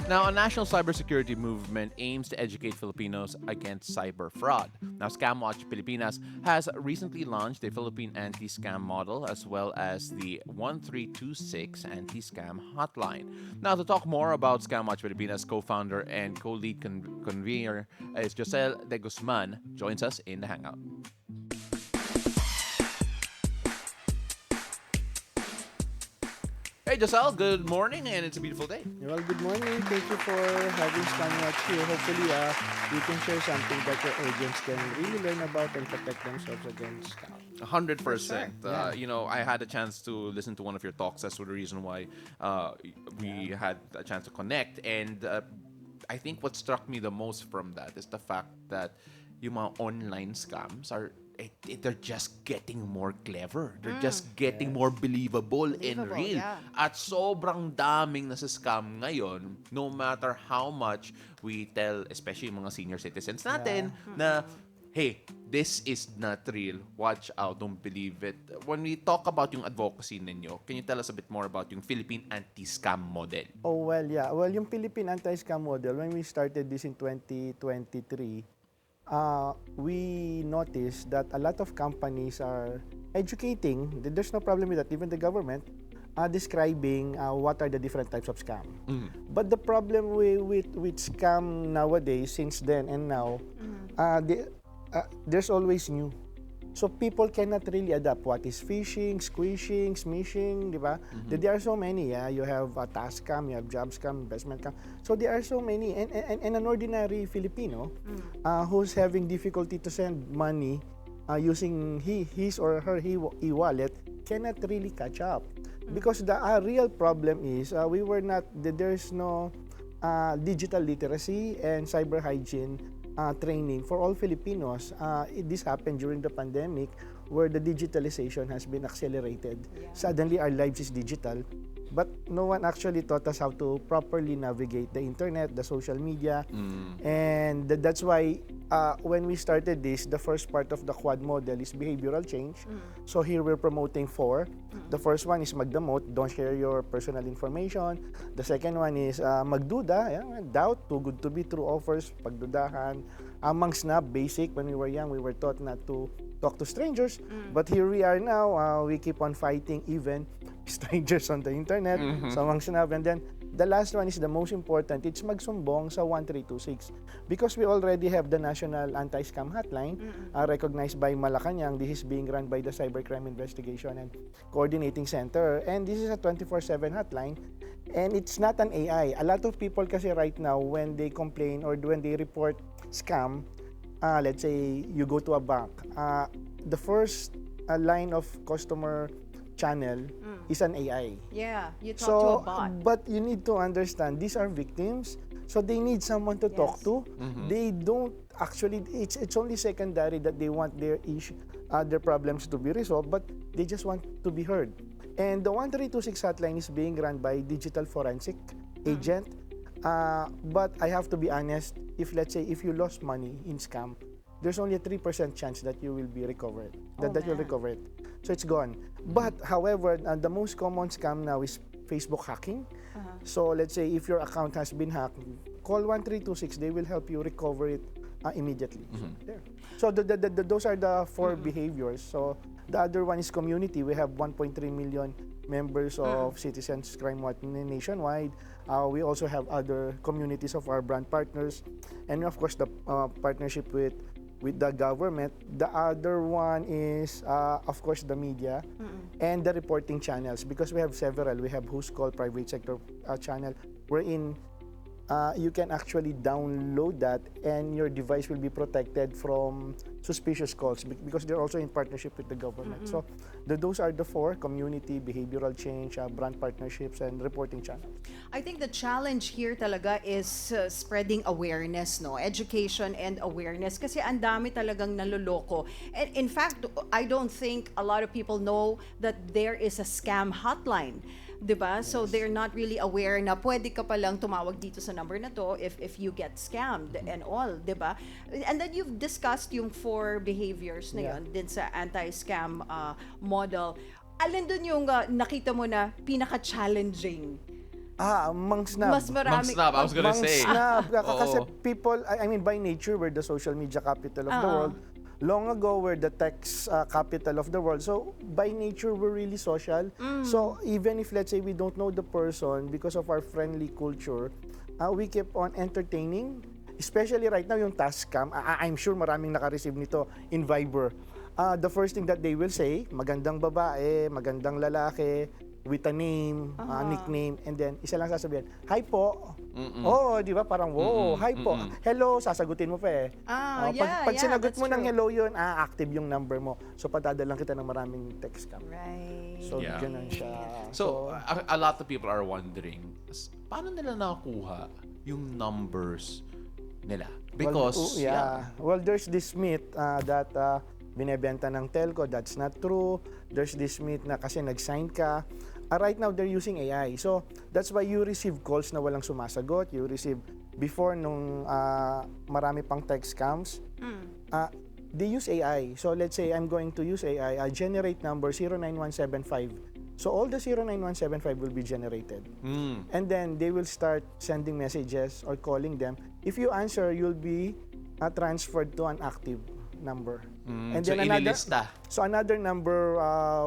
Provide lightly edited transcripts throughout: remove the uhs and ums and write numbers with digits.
Now, a national cybersecurity movement aims to educate Filipinos against cyber fraud. Now, Scamwatch Pilipinas has recently launched the Philippine Anti-Scam Model as well as the 1326 Anti-Scam Hotline. Now, to talk more about Scamwatch Pilipinas, co-founder and co-lead convener is Jocel De Guzman, joins us in the Hangout. Hey, Jocel, good morning, and it's a beautiful day. Well, good morning. Thank you for having Scamwatch here. Hopefully, you can share something that your audience can really learn about and protect themselves against scam. 100%. Yeah. I had a chance to listen to one of your talks. That's the reason why we had a chance to connect. And I think what struck me the most from that is the fact that yung mga online scams are they're just getting more clever. They're just getting more believable and real. Yeah. At sobrang daming nasa scam ngayon, no matter how much we tell, especially yung mga senior citizens natin, na hey, this is not real. Watch out, don't believe it. When we talk about yung advocacy ninyo, can you tell us a bit more about yung Philippine Anti-Scam Model? Oh, well, yeah. Well, yung Philippine Anti-Scam Model, when we started this in 2023, we noticed that a lot of companies are educating. There's no problem with that. Even the government describing what are the different types of scam. But the problem with scam nowadays, since then and now, there's always new. So people cannot really adapt what is phishing, squishing, smishing, di ba? There are so many. You have task scam, you have job scam, investment scam. So there are so many. And an ordinary Filipino who's having difficulty to send money using his or her e-wallet cannot really catch up. Because the real problem is there's no digital literacy and cyber hygiene training for all Filipinos. This happened during the pandemic where the digitalization has been accelerated. Yeah. Suddenly our lives is digital, but no one actually taught us how to properly navigate the internet, the social media. And that's why when we started this, the first part of the quad model is behavioral change. So here we're promoting four. The first one is magdamot, don't share your personal information. The second one is magduda, doubt, too good to be true offers, pagdudahan. Amang snap, basic, when we were young, we were taught not to talk to strangers. But here we are now, we keep on fighting even strangers on the internet. So amang snap, and then the last one is the most important. It's magsumbong sa 1326. Because we already have the National Anti-Scam Hotline recognized by Malacanang. This is being run by the Cybercrime Investigation and Coordinating Center. And this is a 24/7 hotline. And it's not an AI. A lot of people kasi right now, when they complain or when they report scam, let's say you go to a bank, the first line of customer channel is an AI. Yeah, you talk So, to a bot. but you need to understand, these are victims, so they need someone to talk to. They don't actually, it's only secondary that they want their their problems to be resolved, but they just want to be heard. And the 1326 hotline is being run by digital forensic agent. But I have to be honest, let's say if you lost money in scam, there's only a 3% chance that you will be recovered, that you'll recover it. So it's gone. But however, the most common scam now is Facebook hacking. So let's say if your account has been hacked, call 1326, they will help you recover it immediately. So those are the four behaviors. So the other one is community. We have 1.3 million members of Citizens Crime Watch nationwide. We also have other communities of our brand partners, and of course the partnership with the government. The other one is of course the media and the reporting channels, because we have several. We have Who's Call private sector channel, wherein you can actually download that and your device will be protected from suspicious calls because they're also in partnership with the government. So those are the four: community, behavioral change, brand partnerships, and reporting channels. I think the challenge here talaga is spreading awareness, no? Education and awareness. Kasi ang dami talagang naloloko. And in fact, I don't think a lot of people know that there is a scam hotline. 'Di ba? So they're not really aware na pwede ka palang tumawag dito sa number na to if you get scammed and all, 'di ba? And then you've discussed yung four behaviors na yun din sa anti-scam model. Alin dun yung nakita mo na pinaka-challenging Mang-snab. Mas marami. Mang-snab, I was gonna say. Mang-snab. Kasi Oo. people, I mean, by nature, we're the social media capital of the world. Long ago, we're the tech capital of the world. So, by nature, we're really social. So, even if, let's say, we don't know the person, because of our friendly culture, we keep on entertaining. Especially right now, yung task scam. I'm sure maraming naka-receive nito in Viber. The first thing that they will say, magandang babae, magandang lalaki, with a name, nickname, and then isa lang sasabihin, hi po. Oo, di ba? Parang, wow, hi po. Hello, sasagutin mo pa eh. Pag sinagot mo ng hello yun, active yung number mo. So, patadalang kita ng maraming text scam. Right. So, ganun siya. So, a lot of people are wondering, paano nila nakuha yung numbers nila? Because, Well, there's this myth that binebenta ng telco, that's not true. There's this myth na kasi nag-sign ka. Right now, they're using AI. So, that's why you receive calls na walang sumasagot. You receive, before nung marami pang text scams, they use AI. So, let's say I'm going to use AI, generate number 09175. So, all the 09175 will be generated. And then, they will start sending messages or calling them. If you answer, you'll be transferred to an active number. And so, then another number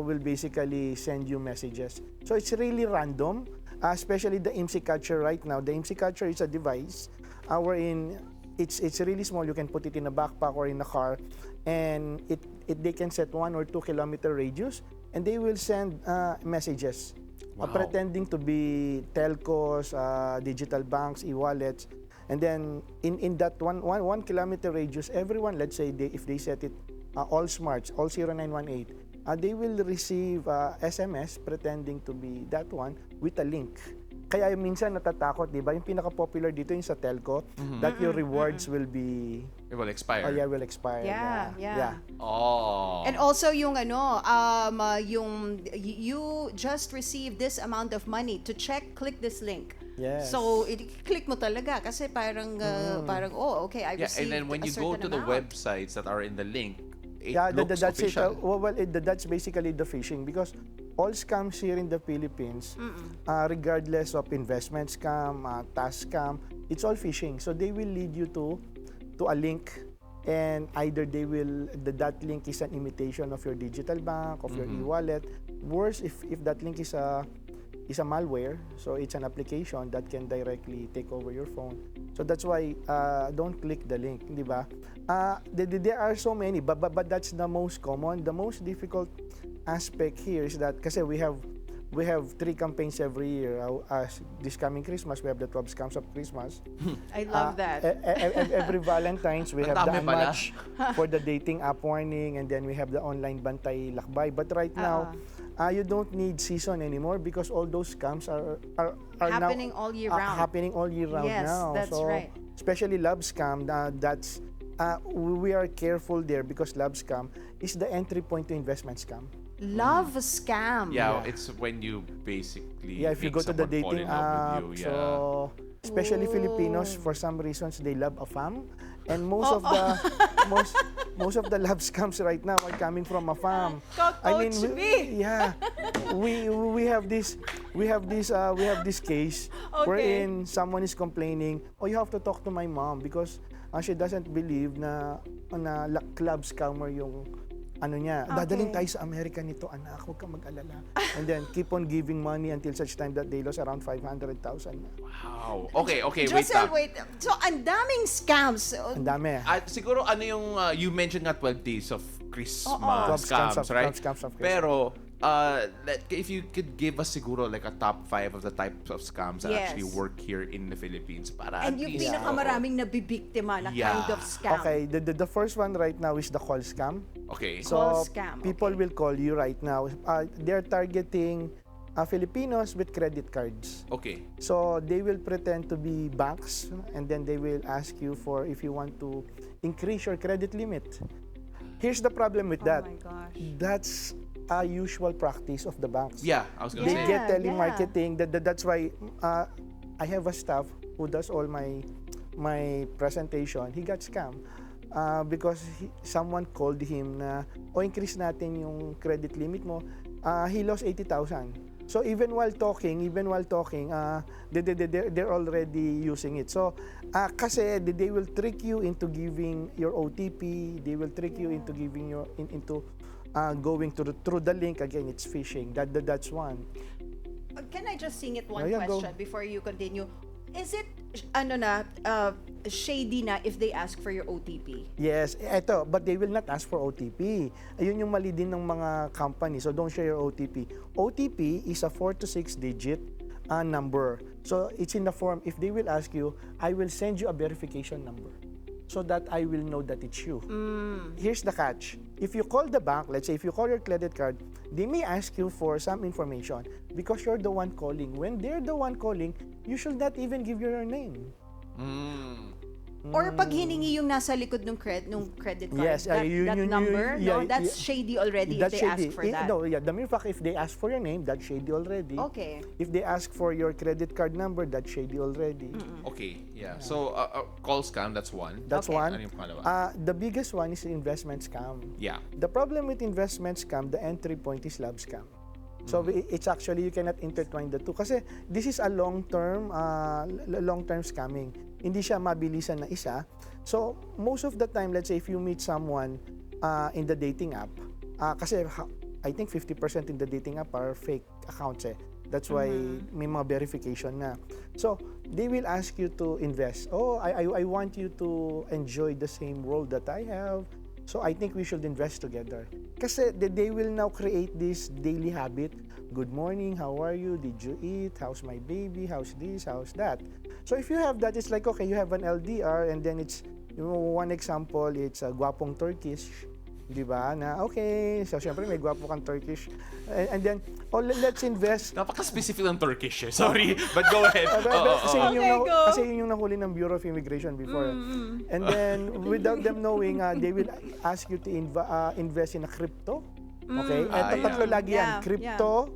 will basically send you messages. So it's really random, especially the IMSI catcher right now. The IMSI catcher is a device wherein it's really small. You can put it in a backpack or in a car, and they can set 1 or 2 kilometer radius, and they will send messages pretending to be telcos, digital banks, e-wallets. And then in that 1 kilometer radius, everyone, let's say if they set it all smarts, all 0918, they will receive SMS pretending to be that one with a link. Kaya minsan natatakot, di ba? Yung pinaka-popular dito yung sa telco, that your rewards will be... It will expire. Oh, yeah, will expire. Yeah. Oh. And also yung yung you just received this amount of money to check, click this link. Yes. So, click mo talaga kasi parang, okay, I received and then when you go to the websites that are in the link, it looks that's official. That's basically the phishing, because all scams here in the Philippines, regardless of investment scam, task scam, it's all phishing. So they will lead you to a link, and either that link is an imitation of your digital bank, of your e-wallet. Worse, if that link is a malware, so it's an application that can directly take over your phone. So that's why don't click the link, di ba? There are so many, but that's the most common. The most difficult aspect here is that kasi we have 3 campaigns every year. This coming Christmas, we have the 12 scams of Christmas. I love that. Every Valentine's, we have the Ang dami pala. unmatch for the dating app warning, and then we have the online bantay lakbay. But right now, you don't need season anymore, because all those scams are Happening now all year round. happening all year round Yes, now. that's so, right. Especially love scam, we are careful there, because love scam is the entry point to investment scam. Love scam. Yeah, it's when you basically If you make go to the someone fall dating in love app, with you. so especially Filipinos, for some reasons they love a fam, and most of the love scams right now are coming from a fam. We have this case wherein someone is complaining, oh, you have to talk to my mom because she doesn't believe na club scammer yung niya. Dadalhin tayo sa Amerika nito, anak, huwag kang mag-alala. And then keep on giving money until such time that they lost around 500,000. Wow. Okay, Jocel, wait. So, ang daming scams. Ang dami. Siguro yung you mentioned nga 12 days of Christmas Scams, right? scams of Christmas. Pero if you could give us siguro like a top 5 of the types of scams that actually work here in the Philippines para And yung pinakamaraming nabibiktima na kind of scam. Okay, the first one right now is the call scam. Okay. So Call scam, people will call you right now. They're targeting Filipinos with credit cards. Okay. So they will pretend to be banks, and then they will ask you for if you want to increase your credit limit. Here's the problem with that. Oh my gosh. That's a usual practice of the banks. Yeah, I was gonna They say. get telemarketing. That's why I have a staff who does all my presentation. He got scammed because someone called him na, increase natin yung credit limit mo. He lost 80,000. So even while talking, they're already using it. So kasi they will trick you into giving your OTP. They will trick you into giving into going through the link. Again, it's phishing. That's one. Can I just sing it one Yeah, go. question before you continue? Is it shady na if they ask for your OTP? Yes, eto, but they will not ask for OTP. Ayun yung mali din ng mga company. So don't share your OTP. OTP is a 4 to 6 digit number. So it's in the form, if they will ask you, I will send you a verification number so that I will know that it's you. Here's the catch. If you call the bank, let's say if you call your credit card, they may ask you for some information because you're the one calling. When they're the one calling, you should not even give your name. Or pag hiningi yung nasa likod ng credit card, Yes, that number, no, yeah, that's shady already if That's they shady. ask for that. No, yeah, the mere fact if they ask for your name, that's shady already. Okay. If they ask for your credit card number, that's shady already. Okay, yeah. So, call scam, that's one. That's Okay. one. Ano yung pangalawa? The biggest one is investment scam. Yeah. The problem with investment scam, the entry point is love scam. So it's actually, you cannot intertwine the two. Kasi this is a long-term scamming. Hindi siya mabilisan na isa. So most of the time, let's say if you meet someone in the dating app, kasi I think 50% in the dating app are fake accounts eh. That's why may mga verification na. So they will ask you to invest. Oh, I want you to enjoy the same world that I have. So I think we should invest together. Kasi they will now create this daily habit. Good morning, how are you? Did you eat? How's my baby? How's this? How's that? So if you have that, it's like, okay, you have an LDR and then it's, one example, it's a gwapong Turkish. Di ba? Na, okay, so syempre may gwapo kang Turkish. And then, let's invest. Napaka-specific ng Turkish eh. Sorry, but go ahead. Kasi yun yung nahuli ng Bureau of Immigration before. And then, without them knowing, they will ask you to invest in a crypto. Okay? Tatlo lagi yan. Crypto,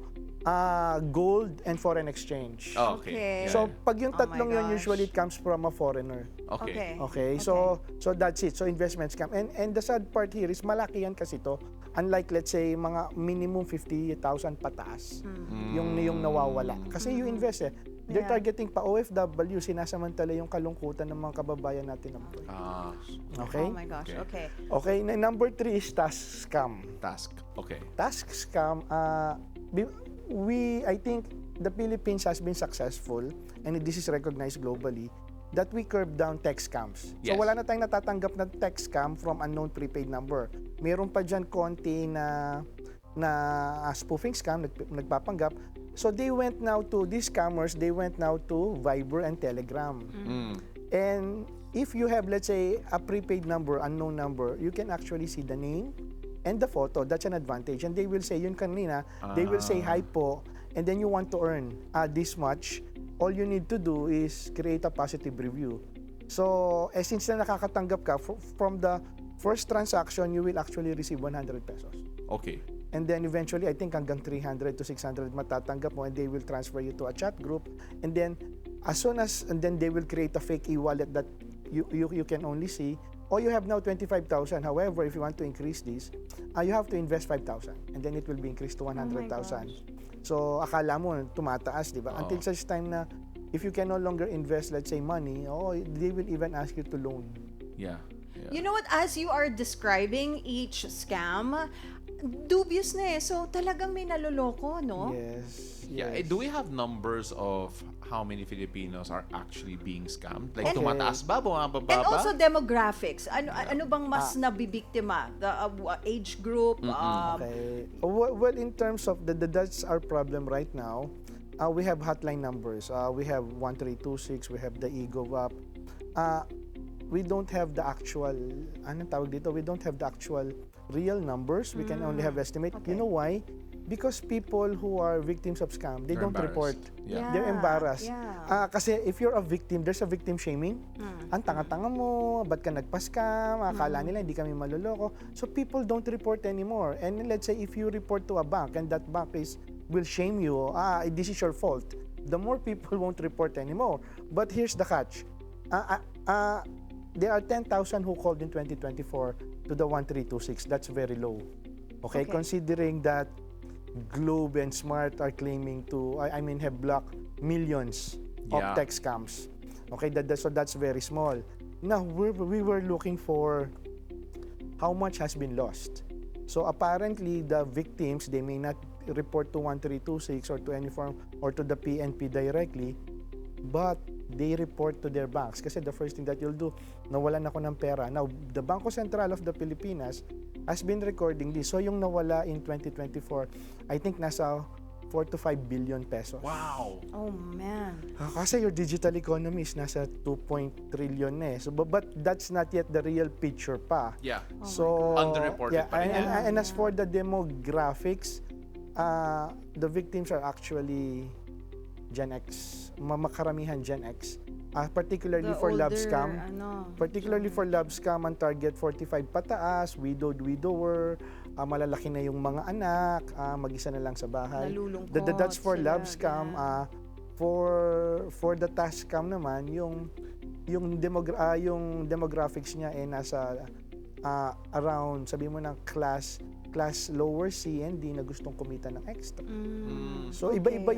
gold, and foreign exchange. Oh, okay. Okay. So, pag yung Oh tatlong my yun, gosh. usually it comes from a foreigner. Okay. Okay, so that's it. So investment scam. And the sad part here is malaki yan kasi to. Unlike let's say mga minimum 50,000 pataas yung nawawala. Kasi you invest eh. They're Yeah. targeting pa OFW, sinasamantala yung kalungkutan ng mga kababayan natin. Okay? Oh my gosh, okay. Okay, number 3 is task scam. Task. Okay. Task scam, I think the Philippines has been successful, and this is recognized globally, that we curb down text scams. So Yes. wala na tayong natatanggap na text scam from unknown prepaid number. Meron pa dyan konti na spoofing scam, nagpapanggap. So these scammers, they went now to Viber and Telegram. And if you have, let's say, a prepaid number, unknown number, you can actually see the name and the photo. That's an advantage. And they will say, yun kanina, they will say, hi po, and then you want to earn this much. All you need to do is create a positive review. So, since na nakakatanggap ka, from the first transaction, you will actually receive 100 pesos. Okay. And then eventually, I think hanggang 300 to 600 matatanggap mo, and they will transfer you to a chat group. And then, and then they will create a fake e-wallet that you can only see. Or you have now 25,000. However, if you want to increase this, you have to invest 5,000. And then it will be increased to 100,000. So, akala mo, tumataas, di ba? Until such time na, if you can no longer invest, let's say, money, they will even ask you to loan. Yeah. You know what, as you are describing each scam, dubious na eh. So talagang may naloloko, no? Yes. Yeah. Yes. Do we have numbers of how many Filipinos are actually being scammed? Like, And- tumataas ba? Bumababa ba? And also demographics. Ano bang mas nabibiktima? The age group? Okay. Well, in terms of that's our problem right now. We have hotline numbers. We have 1326. We have the Ego Up. We don't have the actual. Anong tawag dito? We don't have the actual real numbers. We can only have estimate. Okay. You know why? Because people who are victims of scam, they They're don't report. embarrassed. Yeah. They're embarrassed. Yeah. Kasi if you're a victim, there's a victim shaming. Ang tanga-tanga mo, ba't ka nagpa-scam, akala nila hindi kami maloloko. So people don't report anymore. And let's say if you report to a bank and that bank will shame you, this is your fault. The more people won't report anymore. But here's the catch. There are 10,000 who called in 2024 to the 1326. That's very low. Okay? Considering that Globe and Smart are claiming to, have blocked millions of Yeah. text scams. Okay, so that's very small. Now, we were looking for how much has been lost. So apparently, the victims, they may not report to 1326 or to any form or to the PNP directly, but they report to their banks. Kasi the first thing that you'll do, nawalan ako ng pera. Now, the Bangko Sentral of the Pilipinas has been recording this. So yung nawala in 2024, I think nasa 4 to 5 billion pesos. Wow. Oh, man. Kasi your digital economy is nasa 2 trillion na eh. So, but that's not yet the real picture pa. Yeah. So, Underreported yeah, pa rin. and as for the demographics, the victims are actually Gen X. Makaramihan Gen X. Particularly The for love older, scam. Particularly for love scam, ang target 45 pataas, widowed, widower, malalaki na yung mga anak, mag-isa na lang sa bahay. Nalulungkot That's for sila, love scam. yeah. For the task scam naman, yung demographics niya ay nasa around, sabi mo ng class lower C and D na gustong kumita ng extra. So iba-iba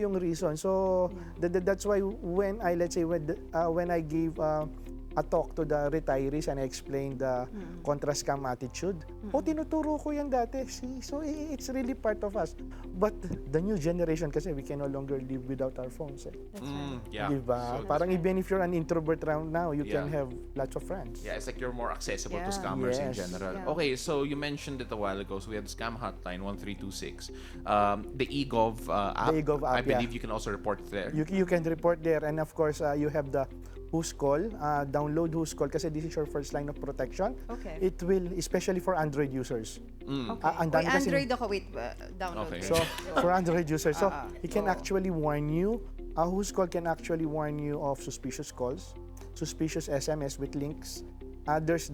yung reason. So that's why when I gave a talk to the retirees and I explained the contra scam attitude, tinuturo ko yan dati. See? So it's really part of us. But the new generation kasi we can no longer live without our phones. That's right. Yeah. Diba? So, Parang even if you're an introvert right now, you can have lots of friends. yeah, it's like you're more accessible to Yeah. scammers in Yes. general. Yeah. Okay, so you mentioned it a while ago. So we had the Scam Hotline 1326. The eGov app. The eGov app, I believe yeah. you can also report there. You can report there, and of course you have the Who's Call. Download Who's Call kasi this is your first line of protection. Okay. It will, especially for Android users. Okay. ang Wait, dami kasi- Android ako, wait, download. Okay. it. So for Android users, so it can Oh. actually warn you. Who's Call can actually warn you of suspicious calls, suspicious SMS with links.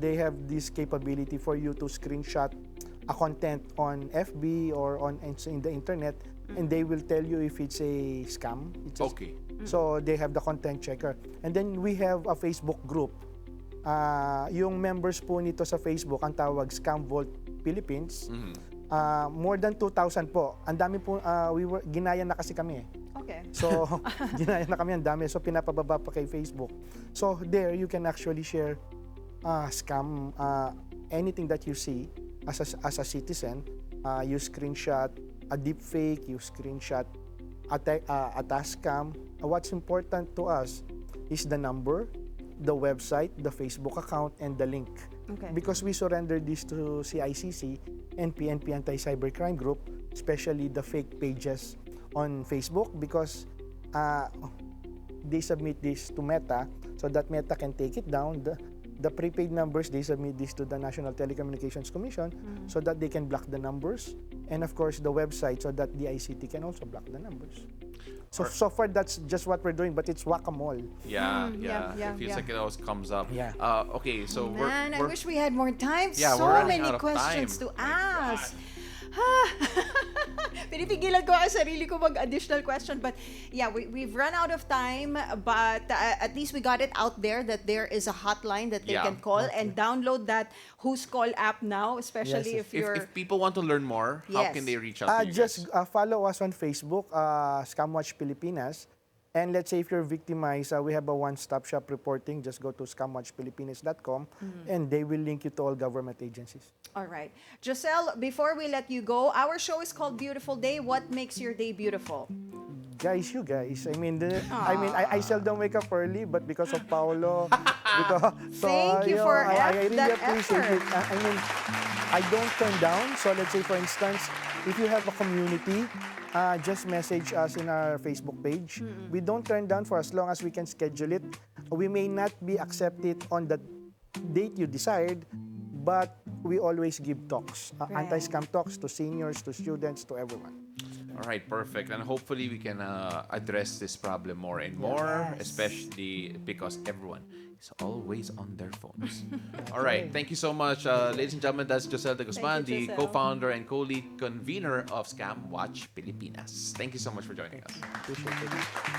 They have this capability for you to screenshot a content on FB or in the internet, and they will tell you if it's a scam. Okay. So they have the content checker. And then we have a Facebook group. Yung members po nito sa Facebook, ang tawag Scam Vault Philippines. More than 2,000 po. Ang dami po, ginaya na kasi kami. Okay. So, ginaya na kami, ang dami. So, pinapababa pa kay Facebook. So, there, you can actually share scam, anything that you see as a citizen. You screenshot a deep fake, you screenshot a task scam. What's important to us is the number, the website, the Facebook account, and the link. Okay. Because we surrendered this to CICC and PNP Anti-Cybercrime Group, especially the fake pages on Facebook, because they submit this to Meta so that Meta can take it down. The prepaid numbers, they submit this to the National Telecommunications Commission so that they can block the numbers. And of course, the website so that the ICT can also block the numbers. So far, that's just what we're doing, but it's whack-a-mole. Yeah, yeah, It feels yeah. like it always comes up. Yeah. Okay, so Man, we're I wish we had more time. Yeah, So we're running many out of questions time. to ask. Pinipigilan ko ang sarili ko mag-additional question. But yeah, we've run out of time. But at least we got it out there that there is a hotline that they Yeah. can call and download that Who's Call app now, especially Yes. if you're... if people want to learn more, how Yes. can they reach out to you Just guys? follow us on Facebook, Scamwatch Pilipinas. And let's say if you're victimized, we have a one-stop shop reporting. Just go to scamwatchpilipinas.com and they will link you to all government agencies. All right. Jocel, before we let you go, our show is called Beautiful Day. What makes your day beautiful? Guys, you guys. I seldom wake up early, but because of Paolo, Thank you for I really that appreciate it. effort. I don't turn down. So let's say, for instance, if you have a community, just message us in our Facebook page. We don't turn down for as long as we can schedule it. We may not be accepted on the date you desired, but we always give talks, Right. anti-scam talks to seniors, to students, to everyone. All right, perfect. And hopefully we can address this problem more and more, Yes. especially because everyone is always on their phones. All right, thank you so much. Ladies and gentlemen, that's Jocel De Guzman, Thank you, the Jocel. co-founder and co-lead convener of Scamwatch Pilipinas. Thank you so much for joining us. Appreciate it.